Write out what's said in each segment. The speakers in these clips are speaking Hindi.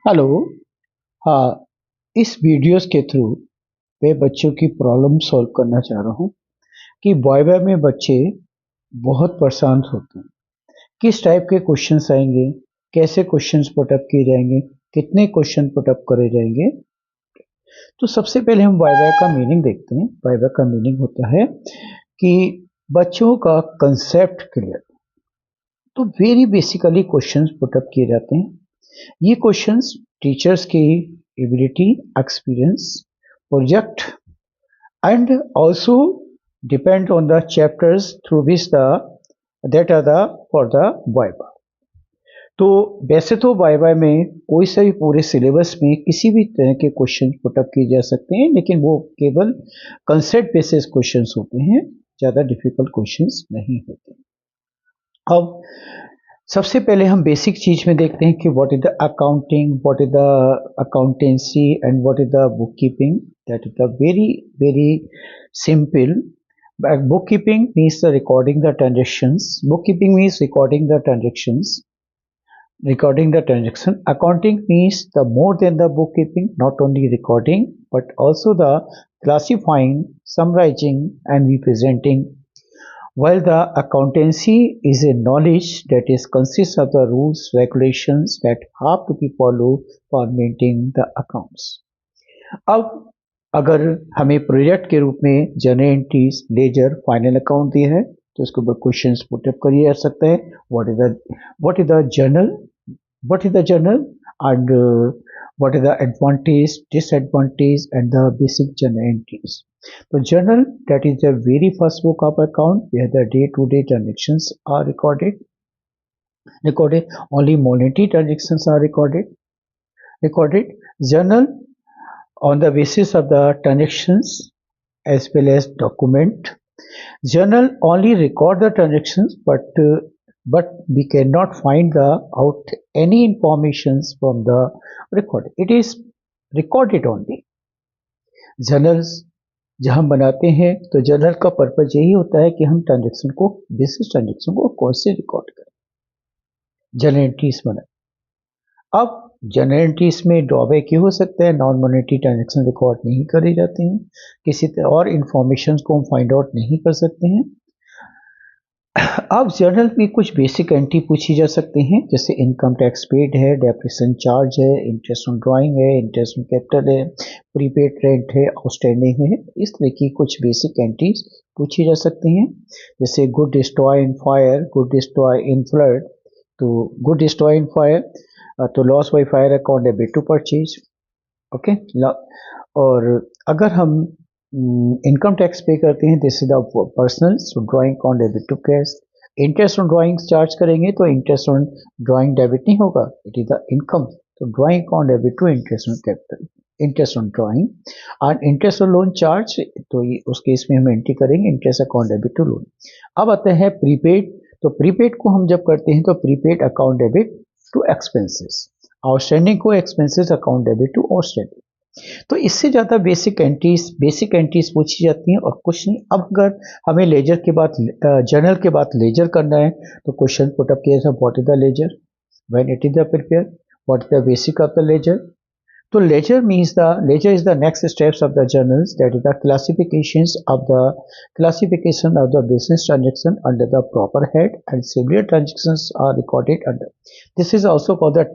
हेलो। हाँ, इस वीडियोस के थ्रू मैं बच्चों की प्रॉब्लम सॉल्व करना चाह रहा हूँ कि वाइवा में बच्चे बहुत परेशान होते हैं। किस टाइप के क्वेश्चंस आएंगे, कैसे क्वेश्चंस पुटअप किए जाएंगे, कितने क्वेश्चन पुटअप करे जाएंगे। तो सबसे पहले हम वाइवा का मीनिंग देखते हैं। वाइवा का मीनिंग होता है कि बच्चों का कंसेप्ट क्लियर। तो वेरी बेसिकली क्वेश्चंस पुटअप किए जाते हैं। ये क्वेश्चंस टीचर्स की ability, experience, project and also depend on the chapters through which the that are the for the viva। तो वैसे तो वाइवा में कोई सा भी पूरे सिलेबस में किसी भी तरह के क्वेश्चन पुटअप किए जा सकते हैं, लेकिन वो केवल कंसेप्ट बेसिस क्वेश्चंस होते हैं, ज़्यादा डिफिकल्ट क्वेश्चंस नहीं होते। अब सबसे पहले हम बेसिक चीज में देखते हैं कि what is the accounting, what is the accountancy and what is the book keeping. That is the very very simple. Bookkeeping means the recording the transactions. Bookkeeping means recording the transactions. Recording the transaction. Accounting means the more than the bookkeeping, not only recording but also the classifying, summarizing, and representing. While the accountancy is a knowledge that is consists of the rules, regulations that have to be followed for maintaining the accounts. अब अगर हमें प्रोजेक्ट के रूप में journal entries, ledger, final account दिया है तो इसके ऊपर क्वेश्चंस पुटअप किया जा सकता है। What is the journal, what is the journal and what is the advantage, disadvantage and the basic journal entries. तो journal that is the very first book of account where the day to day transactions are recorded, only monetary transactions are recorded. Journal on the basis of the transactions as well as document. Journal only record the transactions, but we cannot find the out any informations from the record. It is recorded only. Journals जब हम बनाते हैं तो जर्नल का पर्पज यही होता है कि हम ट्रांजेक्शन को, बेसिस ट्रांजेक्शन को कौन से रिकॉर्ड करें, जर्नल एंट्रीज बनाए। अब जर्नल एंट्रीज में ड्रॉबैक ये हो सकता है, नॉन मॉनेटरी ट्रांजेक्शन रिकॉर्ड नहीं करे जाते हैं, किसी और इंफॉर्मेशन को हम फाइंड आउट नहीं कर सकते हैं। अब जर्नल में कुछ बेसिक एंट्री पूछी जा सकते हैं, जैसे इनकम टैक्स पेड है, डेप्रिसिएशन चार्ज है, इंटरेस्ट ऑन ड्राइंग है, इंटरेस्ट ऑन कैपिटल है, प्रीपेड रेंट है, आउटस्टैंडिंग है। इस तरह की कुछ बेसिक एंट्रीज पूछी जा सकती हैं, जैसे good destroy in fire, good destroy in flood. तो गुड डिस्ट्रॉय इन फायर, तो loss by fire account debit to purchase. Okay. और अगर हम इनकम टैक्स पे करते हैं, this is the personal, so drawing account debit to cash. Interest on drawing charge करेंगे तो इंटरेस्ट ऑन ड्राइंग डेबिट नहीं होगा, इट इज द इनकम। तो drawing account debit to interest on capital, interest on drawing. और इंटरेस्ट ऑन लोन चार्ज, तो ये उस केस में हम एंट्री करेंगे interest account debit to loan. अब आता है प्रीपेड। तो प्रीपेड को हम जब करते हैं तो prepaid account debit to expenses, outstanding को expenses account debit to outstanding. तो इससे ज़्यादा बेसिक एंट्रीज पूछी जाती हैं और कुछ नहीं। अब अगर हमें लेजर के बाद, जर्नल के बाद लेजर करना है तो क्वेश्चन पुटअप किया जाए, what is the ledger, when it is the prepare, what is the basic of the ledger. तो ledger is the next steps of the journals, that is the classification of the business transaction under the proper head and similar transactions are recorded under. This is also called the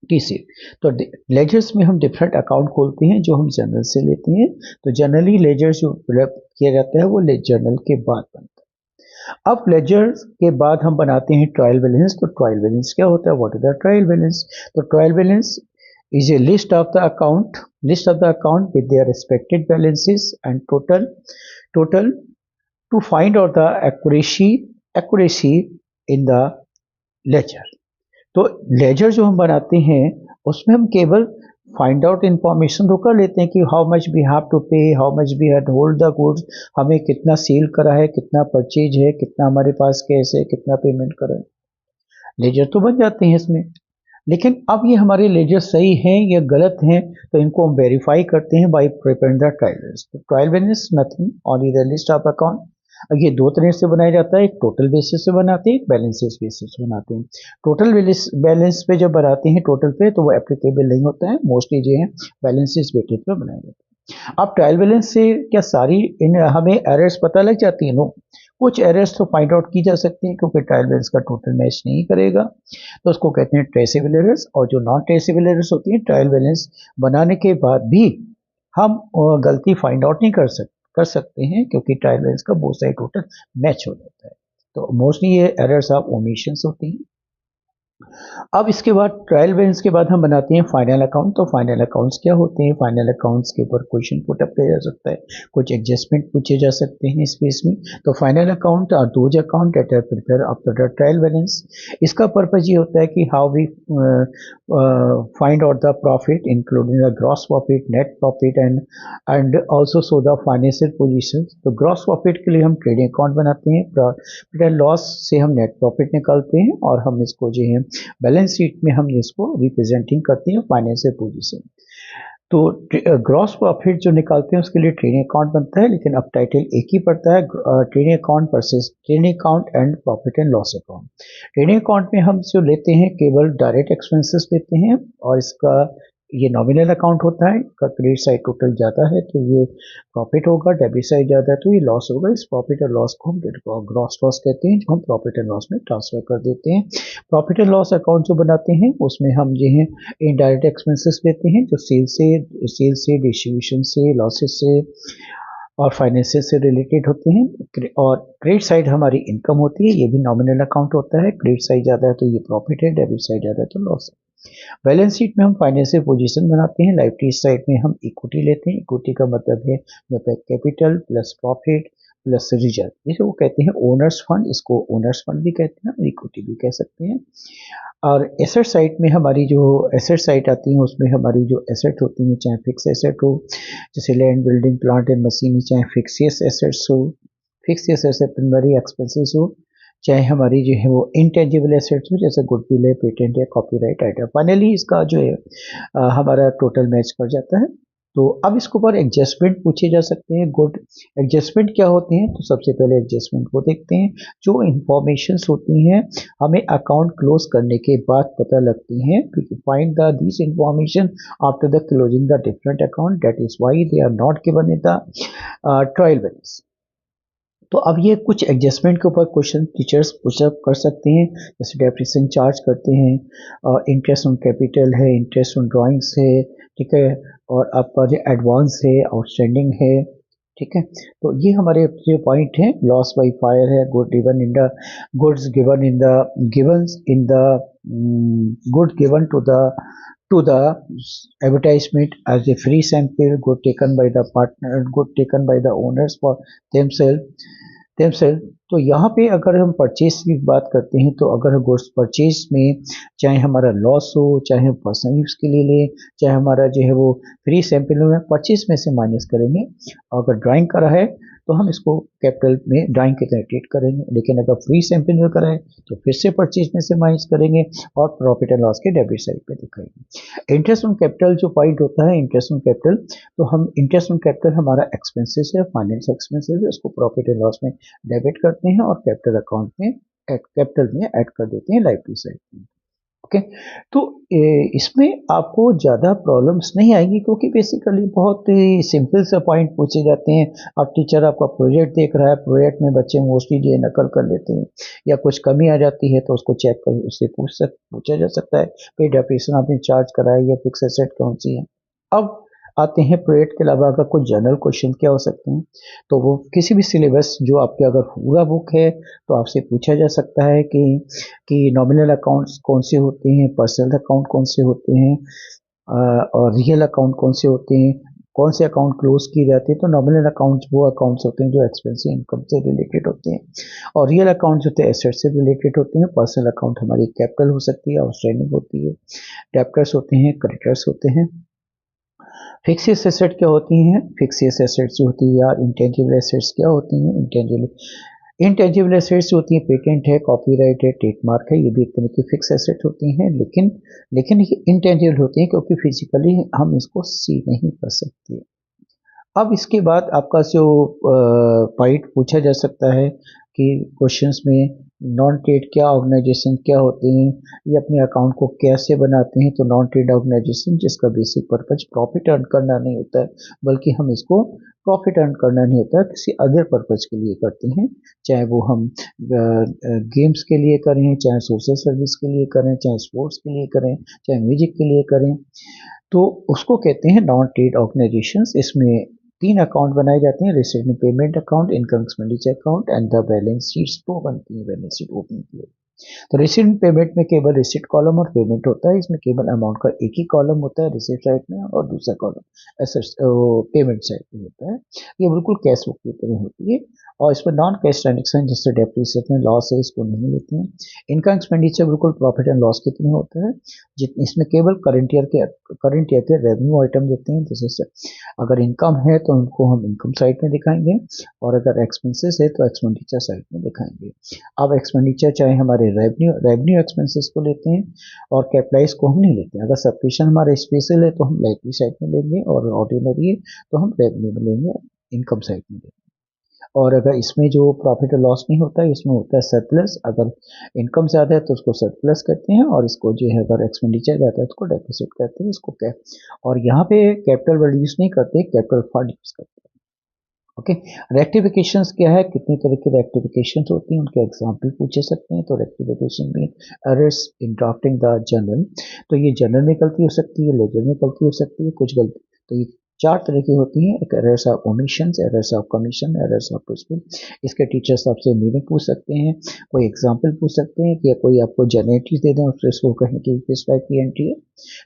TC. तो लेजर्स में हम डिफरेंट अकाउंट खोलते हैं जो हम जर्नल से लेते हैं। तो जनरली लेजर्स जो किया जाता है वो जर्नल के बाद बनता है। अब लेजर्स के बाद हम बनाते हैं ट्रायल बैलेंस। तो ट्रायल बैलेंस क्या होता है, what is the trial balance. तो trial balance is a list of the account with their respective balances and total to find out the accuracy in the ledger। तो लेजर जो हम बनाते हैं उसमें हम केवल फाइंड आउट इंफॉर्मेशन तो कर लेते हैं कि how much we have to pay, how much we have hold the goods, हमें कितना सेल करा है, कितना परचेज है, कितना हमारे पास कैश है, कितना पेमेंट करा है। लेजर तो बन जाते हैं इसमें, लेकिन अब ये हमारे लेजर सही हैं या गलत हैं तो इनको हम वेरीफाई करते हैं by preparing the trial balance. तो trial balance nothing, only the list of account ये दो तरह से बनाया जाता है, एक टोटल बेसिस पे बनाते हैं, एक बैलेंसेस बेसिस पे बनाते हैं। टोटल बैलेंस पे जब बनाते हैं टोटल पे, तो वो एप्लीकेबल नहीं होता है, मोस्टली जो है बैलेंसेस बेसिस पे बनाया जाता है। अब ट्रायल बैलेंस से क्या सारी इन हमें एरर्स पता लग जाती है? नो, कुछ एरर्स तो फाइंड आउट की जा सकती हैं, क्योंकि ट्रायल बैलेंस का टोटल मैच नहीं करेगा, तो उसको कहते हैं ट्रेसेबल एरर्स। और जो नॉन ट्रेसेबल एरर्स होती हैं, ट्रायल बैलेंस बनाने के बाद भी हम गलती फाइंड आउट नहीं कर सकते हैं, क्योंकि ट्रायल बैलेंस का बहुत सारे टोटल मैच हो जाता है। तो मोस्टली ये एरर्स ऑफ ओमिशंस होती हैं। अब इसके बाद ट्रायल बैलेंस के बाद हम बनाते हैं फाइनल अकाउंट। तो फाइनल अकाउंट्स क्या होते हैं? फाइनल अकाउंट्स के ऊपर क्वेश्चन पुट अप किया जा सकता है, कुछ एडजस्टमेंट पूछे जा सकते हैं इस पेज में। तो final account are those account that are prepare after the trial balance. इसका पर्पज ये होता है कि how we find out the profit, including the gross profit, net profit and also so the financial position. तो ग्रॉस प्रॉफिट के लिए हम ट्रेडिंग अकाउंट बनाते हैं, प्रॉफिट एंड लॉस से हम नेट प्रॉफिट निकालते हैं, और हम इसको जो है बैलेंस शीट में हम इसको रिप्रेजेंटिंग करते हैं फाइनेंशियल पोजीशन। तो ग्रॉस प्रॉफिट जो निकालते हैं उसके लिए ट्रेडिंग अकाउंट बनता है, लेकिन अब टाइटल एक ही पड़ता है, trading account versus trading account and profit and loss account. Trading account में हम जो लेते हैं केवल डायरेक्ट एक्सपेंसेस लेते हैं, और इसका ये नॉमिनल अकाउंट होता है। का क्रेडिट साइड टोटल ज़्यादा है तो ये प्रॉफिट होगा, डेबिट साइड ज़्यादा है तो ये लॉस होगा। इस प्रॉफिट और लॉस को हम ग्रॉस लॉस कहते हैं, जो हम प्रॉफिट एंड लॉस में ट्रांसफर कर देते हैं। प्रॉफिट एंड लॉस अकाउंट जो बनाते हैं उसमें हम जो है इनडायरेक्ट एक्सपेंसेस लेते हैं, जो सेल से डिस्ट्रीब्यूशन से, लॉसेस से और फाइनेंसेस से रिलेटेड होते हैं। और क्रेडिट साइड हमारी इनकम होती है, ये भी नॉमिनल अकाउंट होता है। क्रेडिट साइड ज़्यादा है तो ये प्रॉफिट है, डेबिट साइड ज़्यादा है तो लॉस है। बैलेंस शीट में हम फाइनेंशियल पोजीशन बनाते हैं। लायबिलिटी साइड में हम इक्विटी लेते हैं। इक्विटी का मतलब है capital plus profit plus reserve, जिसे वो कहते हैं ओनर्स फंड। इसको ओनर्स फंड भी कहते हैं और इक्विटी भी कह सकते हैं। और एसेट साइड में हमारी जो एसेट साइड आती है उसमें हमारी जो एसेट होती हैं, चाहे फिक्स एसेट हो जैसे land, building, plant and machinery, चाहे फिक्सियस एसेट्स हो, फिक्सियस एसेट प्राइमरी एक्सपेंसेस हो, चाहे हमारी जो है वो इंटेंजिबल एसेट्स हो जैसे गुडविल है, पेटेंट है, कॉपीराइट आइटम। फाइनली इसका जो है हमारा टोटल मैच कर जाता है। तो अब इसके ऊपर एडजस्टमेंट पूछे जा सकते हैं। गुड एडजस्टमेंट क्या होते हैं? तो सबसे पहले एडजस्टमेंट को देखते हैं। जो इंफॉर्मेशंस होती हैं हमें अकाउंट क्लोज करने के बाद पता लगती हैं, find the this information after the closing the different account, that is why they are not given in the trial balance. तो अब ये कुछ एडजस्टमेंट के ऊपर क्वेश्चन टीचर्स पुशअप कर सकते हैं, जैसे डेप्रिसिएशन चार्ज करते हैं, इंटरेस्ट ऑन कैपिटल है, इंटरेस्ट ऑन ड्राइंग्स है, ठीक है, और आपका जो एडवांस है, आउटस्टैंडिंग है, ठीक है। तो ये हमारे जो पॉइंट हैं, लॉस बाई फायर है, good given in the goods given in the givens in the good given to the advertisement as a free sample, good taken by the partner, good taken by the owners for themselves। तो यहाँ पे अगर हम परचेज की बात करते हैं, तो अगर गुड्स परचेज में चाहे हमारा लॉस हो, चाहे हम पर्सनल यूज के लिए लें, चाहे हमारा जो है वो फ्री सैंपल में परचेज में से माइनस करेंगे। अगर ड्राइंग करा है तो हम इसको कैपिटल में ड्राइंग की तरह ट्रीट करेंगे, लेकिन अगर फ्री सैंपल में कराए तो फिर से परचेज में से माइनस करेंगे और प्रॉफिट एंड लॉस के डेबिट साइड पे दिखाएंगे। इंटरेस्ट ऑन कैपिटल जो पॉइंट होता है, इंटरेस्ट ऑन कैपिटल, तो हम इंटरेस्ट ऑन कैपिटल हमारा एक्सपेंसेस है, फाइनेंस एक्सपेंसेस है, उसको प्रॉफिट एंड लॉस में डेबिट करते हैं और कैपिटल अकाउंट में कैपिटल में ऐड कर देते हैं लायबिलिटी साइड में। ओके, तो इसमें आपको ज़्यादा प्रॉब्लम्स नहीं आएंगी, क्योंकि बेसिकली बहुत ही सिंपल से पॉइंट पूछे जाते हैं। अब टीचर आपका प्रोजेक्ट देख रहा है, प्रोजेक्ट में बच्चे मोस्टली जो नकल कर लेते हैं, या कुछ कमी आ जाती है तो उसको चेक कर उससे पूछा जा सकता है पे डेप्रिसिएशन आपने चार्ज कराया या फिक्स एसेट कौन सी है। अब आते हैं प्रोजेक्ट के अलावा अगर कुछ जनरल क्वेश्चन क्या हो सकते हैं, तो वो किसी भी सिलेबस जो आपके अगर पूरा बुक है तो आपसे पूछा जा सकता है कि नॉमिनल अकाउंट्स कौन से होते हैं, पर्सनल अकाउंट कौन से होते हैं, और रियल अकाउंट कौन से होते हैं, कौन से अकाउंट क्लोज किए जाते हैं। तो नॉमिनल अकाउंट्स वो अकाउंट्स होते हैं जो एक्सपेंसिव इनकम से रिलेटेड होते हैं, और रियल अकाउंट्स होते हैं एसेट से रिलेटेड होते हैं। पर्सनल अकाउंट हमारी कैपिटल हो सकती है, आउटस्टैंडिंग होती है, डेब्टर्स होते हैं, क्रेडिटर्स होते हैं। फिक्सियस एसेट क्या होती हैं? फिक्सियस एसेट्स जो होती है यार, इंटेंजिबल एसेट्स क्या होती हैं? इंटेंजिबल एसेट्स होती हैं, पेटेंट है, कॉपीराइट है, ट्रेडमार्क है, ये भी एक तरह की फिक्स एसेट होती हैं, लेकिन ये इंटेंजिबल होती हैं क्योंकि फिजिकली हम इसको सी नहीं कर सकते। अब इसके बाद आपका जो पॉइंट पूछा जा सकता है कि क्वेश्चंस में नॉन ट्रेड क्या ऑर्गेनाइजेशन क्या होते हैं, ये अपने अकाउंट को कैसे बनाते हैं। तो नॉन ट्रेड ऑर्गेनाइजेशन जिसका बेसिक पर्पज प्रॉफिट अर्न करना नहीं होता है, बल्कि हम इसको प्रॉफिट अर्न करना नहीं होता है, किसी अदर पर्पज के लिए करते हैं। चाहे वो हम गेम्स के लिए करें, चाहे सोशल सर्विस के लिए करें, चाहे स्पोर्ट्स के लिए करें, चाहे म्यूजिक के लिए करें, तो उसको कहते हैं नॉन ट्रेड ऑर्गेनाइजेशंस। इसमें 3 अकाउंट बनाए जाते हैं, receipt payment account, income expenditure account and the balance sheets. तो बनती है बैलेंस शीट ओपनिंग के लिए। तो रिसीट पेमेंट में केवल रिसीट कॉलम और पेमेंट होता है। इसमें केवल अमाउंट का एक ही कॉलम होता है रिसीट साइड में, और दूसरा कॉलम एसेट्स पेमेंट साइड में होता है। ये बिल्कुल कैश बुक की तरह होती है। और इसमें नॉन कैश ट्रांजेक्शन जैसे डेप्रिसिएशन लॉस है, इसको नहीं लेते हैं। इनकम एक्सपेंडिचर बिल्कुल प्रॉफिट एंड लॉस की तरह होता है, इसमें केवल करंट ईयर के रेवेन्यू आइटम देते हैं। जैसे अगर इनकम है तो उनको हम इनकम साइड में दिखाएंगे, और अगर एक्सपेंसेस है तो एक्सपेंडिचर साइड में दिखाएंगे। अब एक्सपेंडिचर चाहे हमारे रेवेन्यू एक्सपेंसेस को लेते हैं, और कैपिटलाइज को हम नहीं लेते हैं। अगर सब्सक्रिप्शन हमारा स्पेशल है तो हम लाइटली साइड में लेंगे, और ऑर्डिनरी है तो हम रेवेन्यू में लेंगे, इनकम साइड में लेंगे। और अगर इसमें जो प्रॉफिट और लॉस नहीं होता है, इसमें होता है सरप्लस। अगर इनकम ज़्यादा है तो उसको सरप्लस कहते हैं, और इसको जो है अगर एक्सपेंडिचर ज़्यादा है तो उसको डेफिसिट कहते हैं, इसको कैप। और यहाँ पे कैपिटल वर्ड यूज नहीं करते, कैपिटल फंड यूज करते हैं। ओके। रेक्टिफिकेशंस क्या है, कितनी तरह की रेक्टिफिकेशंस होती हैं, उनके एग्जाम्पल पूछे सकते हैं। तो रेक्टिफिकेशन में errors in drafting the journal, तो ये जर्नल में गलती हो सकती है, लेजर में गलती हो सकती है, कुछ गलती। तो ये 4 तरह की होती हैं। एक errors of omissions, errors of commission, errors of principle. इसके टीचर्स आपसे मीनिंग पूछ सकते हैं, कोई एग्जाम्पल पूछ सकते हैं, कि कोई आपको जनरेटरी दे दें और फिर इसको कहें कि किस टाइप की एंट्री है।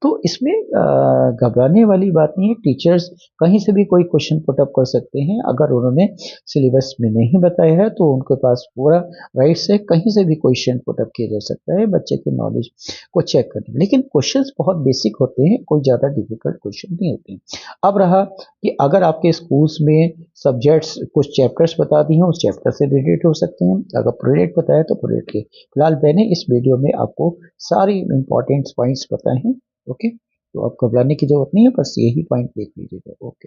तो इसमें घबराने वाली बात नहीं है। टीचर्स कहीं से भी कोई क्वेश्चन पुटअप कर सकते हैं। अगर उन्होंने सिलेबस में नहीं बताया है तो उनके पास पूरा राइट से कहीं से भी क्वेश्चन पुटअप किया जा सकता है बच्चे की नॉलेज को चेक करने। लेकिन क्वेश्चंस बहुत बेसिक होते हैं, कोई ज़्यादा डिफिकल्ट क्वेश्चन नहीं होते हैं। अब रहा कि अगर आपके स्कूल्स में सब्जेक्ट्स कुछ चैप्टर्स बता दिए हैं, उस चैप्टर से रिलेटेड हो सकते हैं। अगर प्रोजेक्ट बताया तो प्रोजेक्ट के। फिलहाल मैंने इस वीडियो में आपको सारी इंपॉर्टेंट पॉइंट्स बताए हैं। ओके। तो आप घबराने की जरूरत नहीं है, बस यही पॉइंट देख लीजिएगा। ओके।